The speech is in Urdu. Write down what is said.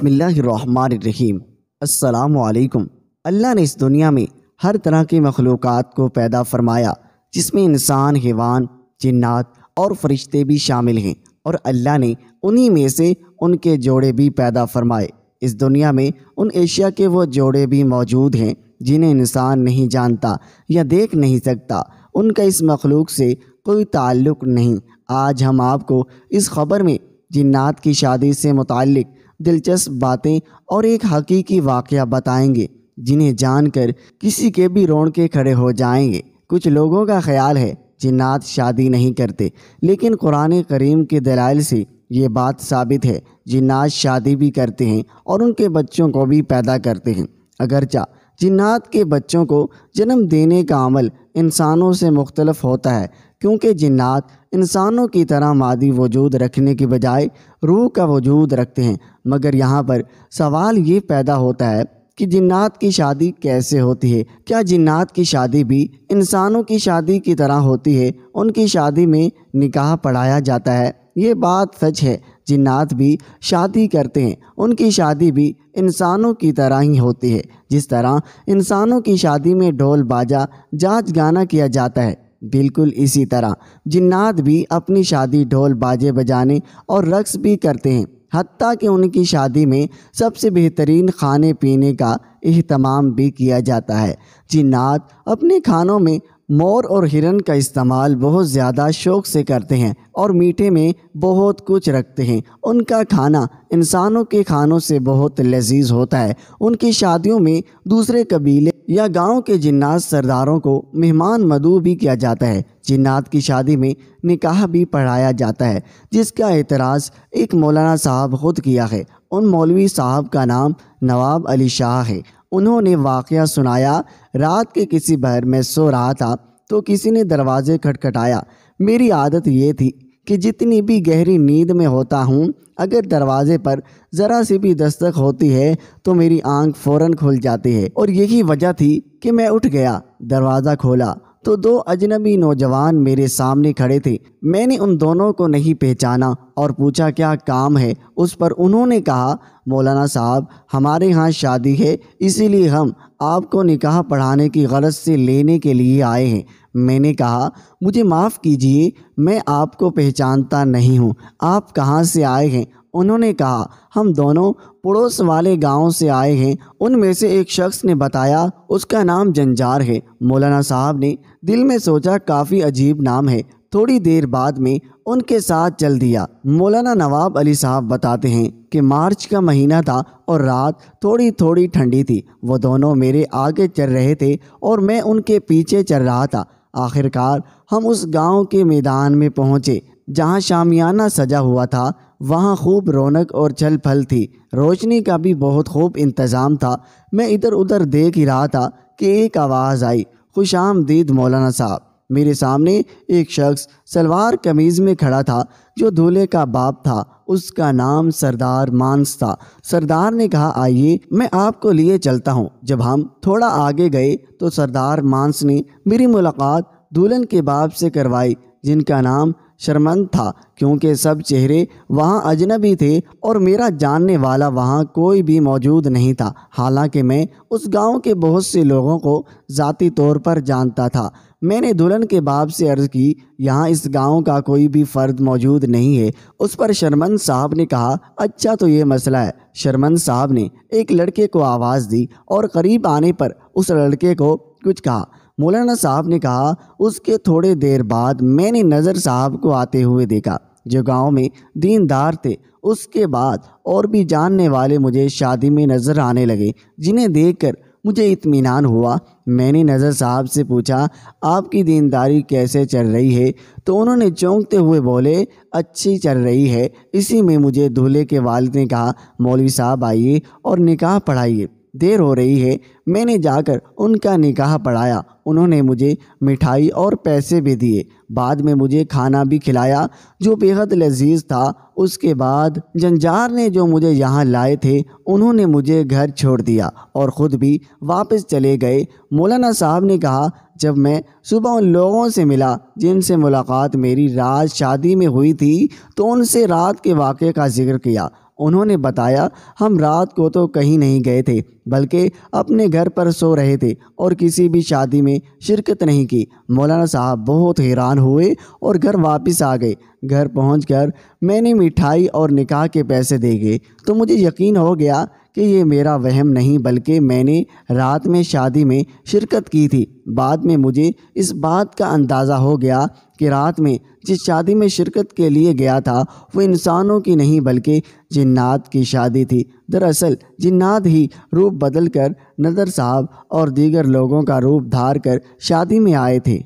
بسم اللہ الرحمن الرحیم۔ السلام علیکم۔ اللہ نے اس دنیا میں ہر طرح کی مخلوقات کو پیدا فرمایا، جس میں انسان، حیوان، جنات اور فرشتے بھی شامل ہیں، اور اللہ نے انہی میں سے ان کے جوڑے بھی پیدا فرمائے۔ اس دنیا میں ان اشیاء کے وہ جوڑے بھی موجود ہیں جنہیں انسان نہیں جانتا یا دیکھ نہیں سکتا، ان کا اس مخلوق سے کوئی تعلق نہیں۔ آج ہم آپ کو اس خبر میں جنات کی شادی سے متعلق دلچسپ باتیں اور ایک حقیقی واقعہ بتائیں گے، جنہیں جان کر کسی کے بھی رونقیں کھڑے ہو جائیں گے۔ کچھ لوگوں کا خیال ہے جنات شادی نہیں کرتے، لیکن قرآن کریم کے دلائل سے یہ بات ثابت ہے، جنات شادی بھی کرتے ہیں اور ان کے بچوں کو بھی پیدا کرتے ہیں۔ اگرچہ جنات کے بچوں کو جنم دینے کا عمل انسانوں سے مختلف ہوتا ہے، کیونکہ جنات انسانوں کی طرح مادی وجود رکھنے کی بجائے روح کا وجود رکھتے ہیں۔ مگر یہاں پر سوال یہ پیدا ہوتا ہے کہ جنات کی شادی کیسے ہوتی ہے؟ کیا جنات کی شادی بھی انسانوں کی شادی کی طرح ہوتی ہے؟ ان کی شادی میں نکاح پڑھایا جاتا ہے؟ یہ بات سچ ہے، جنات بھی شادی کرتے ہیں، ان کی شادی بھی انسانوں کی طرح ہی ہوتی ہے۔ جس طرح انسانوں کی شادی میں ڈھول باجا جاج گانا کیا جاتا ہے، بالکل اسی طرح جنات بھی اپنی شادی ڈھول باجے بجانے اور رقص بھی کرتے ہیں، حتیٰ کہ ان کی شادی میں سب سے بہترین کھانے پینے کا اہتمام بھی کیا جاتا ہے۔ جنات اپنے کھانوں میں مور اور ہرن کا استعمال بہت زیادہ شوق سے کرتے ہیں اور میٹھے میں بہت کچھ رکھتے ہیں۔ ان کا کھانا انسانوں کے کھانوں سے بہت لذیذ ہوتا ہے۔ ان کی شادیوں میں دوسرے قبیلے یا گاؤں کے جنات سرداروں کو مہمان مدعو بھی کیا جاتا ہے۔ جنات کی شادی میں نکاح بھی پڑھایا جاتا ہے، جس کا اعتراض ایک مولانا صاحب خود کیا ہے۔ ان مولوی صاحب کا نام نواب علی شاہ ہے۔ انہوں نے واقعہ سنایا، رات کے کسی بہر میں سو رہا تھا تو کسی نے دروازے کھٹکھٹایا۔ میری عادت یہ تھی کہ جتنی بھی گہری نیند میں ہوتا ہوں، اگر دروازے پر ذرا سی بھی دستک ہوتی ہے تو میری آنکھ فوراً کھل جاتی ہے، اور یہی وجہ تھی کہ میں اٹھ گیا۔ دروازہ کھولا تو دو اجنبی نوجوان میرے سامنے کھڑے تھے۔ میں نے ان دونوں کو نہیں پہچانا اور پوچھا کیا کام ہے؟ اس پر انہوں نے کہا، مولانا صاحب، ہمارے ہاں شادی ہے، اسی لیے ہم آپ کو نکاح پڑھانے کی غرض سے لینے کے لیے آئے ہیں۔ میں نے کہا، مجھے معاف کیجیے، میں آپ کو پہچانتا نہیں ہوں، آپ کہاں سے آئے ہیں؟ انہوں نے کہا، ہم دونوں پڑوس والے گاؤں سے آئے ہیں۔ ان میں سے ایک شخص نے بتایا اس کا نام جنجار ہے۔ مولانا صاحب نے دل میں سوچا کافی عجیب نام ہے، تھوڑی دیر بعد میں ان کے ساتھ چل دیا۔ مولانا نواب علی صاحب بتاتے ہیں کہ مارچ کا مہینہ تھا اور رات تھوڑی تھوڑی ٹھنڈی تھی۔ وہ دونوں میرے آگے چل رہے تھے اور میں ان کے پیچھے چل رہا تھا۔ آخرکار ہم اس گاؤں کے میدان میں پہنچے جہاں شامیانہ سجا ہوا تھا۔ وہاں خوب رونق اور چل پھل تھی، روشنی کا بھی بہت خوب انتظام تھا۔ میں ادھر ادھر دیکھ ہی رہا تھا کہ ایک آواز آئی، خوش آمدید مولانا صاحب۔ میرے سامنے ایک شخص سلوار قمیض میں کھڑا تھا جو دولہے کا باپ تھا۔ اس کا نام سردار مانس تھا۔ سردار نے کہا، آئیے میں آپ کو لیے چلتا ہوں۔ جب ہم تھوڑا آگے گئے تو سردار مانس نے میری ملاقات دلہن کے باپ سے کروائی، جن کا نام شرمند تھا، کیونکہ سب چہرے وہاں اجنبی تھے اور میرا جاننے والا وہاں کوئی بھی موجود نہیں تھا، حالانکہ میں اس گاؤں کے بہت سے لوگوں کو ذاتی طور پر جانتا تھا۔ میں نے دلہن کے باپ سے عرض کی، یہاں اس گاؤں کا کوئی بھی فرد موجود نہیں ہے۔ اس پر شرمند صاحب نے کہا، اچھا تو یہ مسئلہ ہے۔ شرمند صاحب نے ایک لڑکے کو آواز دی اور قریب آنے پر اس لڑکے کو کچھ کہا۔ مولانا صاحب نے کہا، اس کے تھوڑے دیر بعد میں نے نظر صاحب کو آتے ہوئے دیکھا جو گاؤں میں دیندار تھے۔ اس کے بعد اور بھی جاننے والے مجھے شادی میں نظر آنے لگے، جنہیں دیکھ کر مجھے اطمینان ہوا۔ میں نے نظر صاحب سے پوچھا، آپ کی دینداری کیسے چل رہی ہے؟ تو انہوں نے چونکتے ہوئے بولے، اچھی چل رہی ہے۔ اسی میں مجھے دولہے کے والد نے کہا، مولوی صاحب آئیے اور نکاح پڑھائیے، دیر ہو رہی ہے۔ میں نے جا کر ان کا نکاح پڑھایا۔ انہوں نے مجھے مٹھائی اور پیسے بھی دیے، بعد میں مجھے کھانا بھی کھلایا جو بیحد لذیذ تھا۔ اس کے بعد جنجار نے جو مجھے یہاں لائے تھے، انہوں نے مجھے گھر چھوڑ دیا اور خود بھی واپس چلے گئے۔ مولانا صاحب نے کہا، جب میں صبح ان لوگوں سے ملا جن سے ملاقات میری رات شادی میں ہوئی تھی تو ان سے رات کے واقعے کا ذکر کیا۔ انہوں نے بتایا ہم رات کو تو کہیں نہیں گئے تھے بلکہ اپنے گھر پر سو رہے تھے اور کسی بھی شادی میں شرکت نہیں کی۔ مولانا صاحب بہت حیران ہوئے اور گھر واپس آ گئے۔ گھر پہنچ کر میں نے مٹھائی اور نکاح کے پیسے دیے تو مجھے یقین ہو گیا کہ یہ میرا وہم نہیں بلکہ میں نے رات میں شادی میں شرکت کی تھی۔ بعد میں مجھے اس بات کا اندازہ ہو گیا کہ رات میں جس شادی میں شرکت کے لیے گیا تھا وہ انسانوں کی نہیں بلکہ جنات کی شادی تھی۔ دراصل جنات ہی روپ بدل کر نادر صاحب اور دیگر لوگوں کا روپ دھار کر شادی میں آئے تھے۔